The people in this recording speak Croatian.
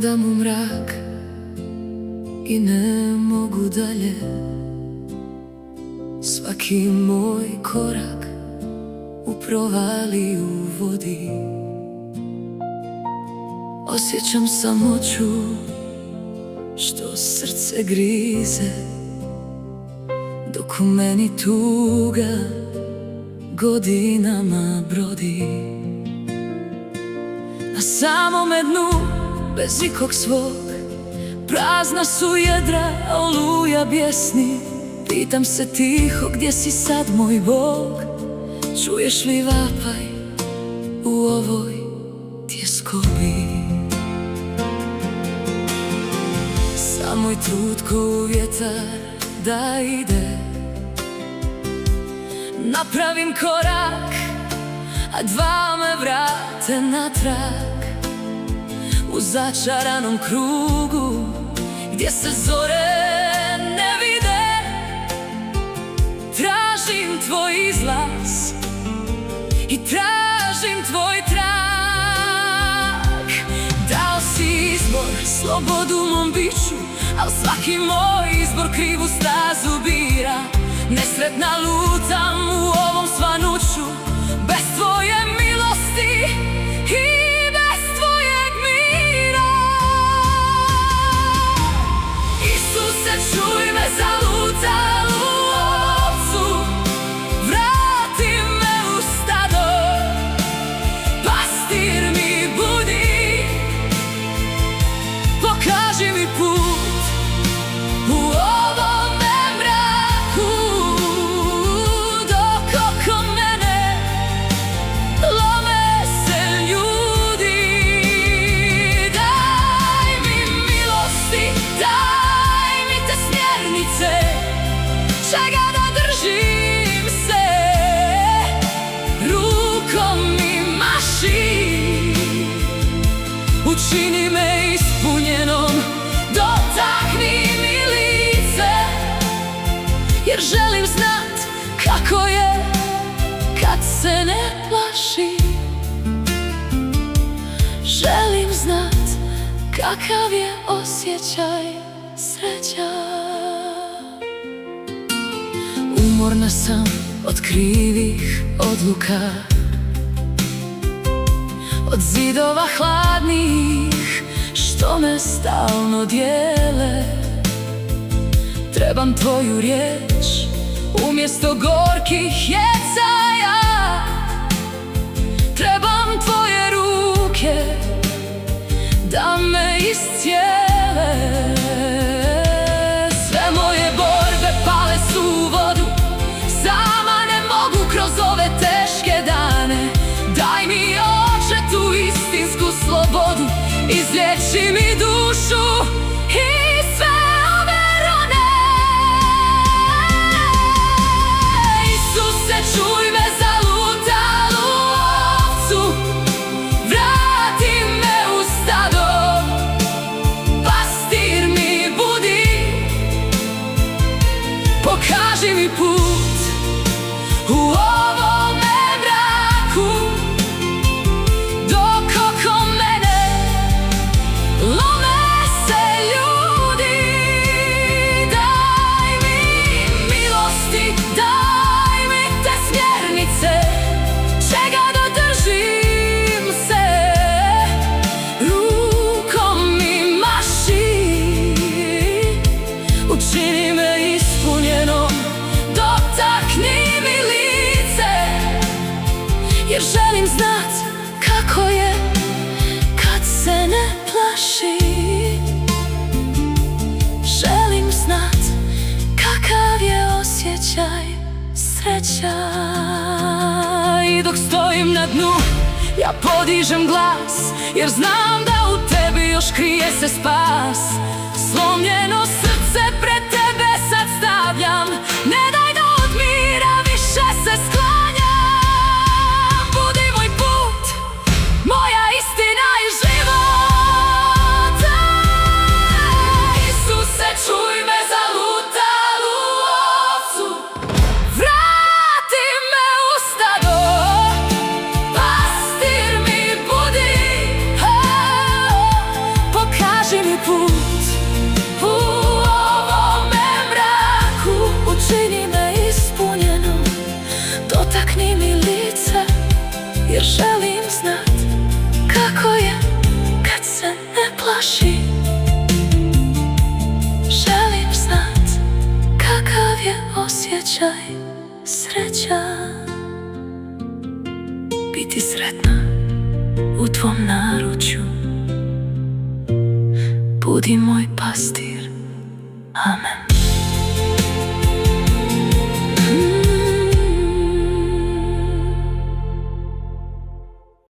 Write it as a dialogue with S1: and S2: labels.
S1: Gledam u mrak i ne mogu dalje. Svaki moj korak u provaliju vodi. Osjećam samoću što srce grize, dok u meni tuga godinama brodi. Na samome dnu, bez ikog svog, prazna su jedra, oluja bjesni. Pitam se tiho, gdje si sad moj Bog? Čuješ li vapaj u ovoj tjeskobi? Sam moj trud ko vjetar da ide. Napravim korak, a dva me vrate natrag. U začaranom krugu gdje se zore ne vide, tražim tvoj izlaz i tražim tvoj trag. Dao si izbor, slobodu mom biću, al svaki moj izbor krivu stazu bira. Nesretna lutam u ovom svanuću, bez tvoje milosti i bez tvojeg mira. Isuse, čuj me, zalutalu ovcu, vrati me u stado, pastir mi budi, pokaži mi put u ovome mraku. Dok oko mene lome se ljudi, daj mi milosti, daj mi te smjernice, čega da držim se, rukom mi maši, učini me ispunjenom, dotakni mi lice, jer želim znat kako je kad se ne plaši. Želim znat kakav je osjećaj sreća. Umorna sam od krivih odluka, od zidova hladnih što me stalno dijele. Trebam tvoju riječ umjesto gorkih jecaja, trebam tvoje ruke da me iscijele. Sve moje borbe pale su u vodu, sama ne mogu kroz ove teške dane. Daj mi, Oče, tu istinsku slobodu, izliječi mi dušu i sve ove rane. Isuse, čuj me, zalutalu ovcu, vrati me u stado, pastir mi budi, pokaži mi put u ovome mraku. Dok oko mene lome se ljudi, daj mi milosti, daj mi te smjernice, čega da držim se, rukom mi maši, učini me ispunjenom, dotakni mi lice, jer želim znat kako je kad se ne plaši. Želim znat kakav je osjećaj sreća. I dok stojim na dnu, ja podižem glas, jer znam da u tebi još krije se spas. Slomljeno srce pred tebe sad stavljam, ne daj da od mira više se sklanjam. Budi moj put, moja istina i život. Isuse, čuj me, zalutalu ovcu, vrati me u stado, pastir mi budi, pokaži put u ovome mraku. Učini me ispunjenu, dotakni mi lice, jer želim znat kako je kad se ne plaši. Želim znat kakav je osjećaj sreća. Biti sretna u tvom naručju, budi moj pastir. Amen.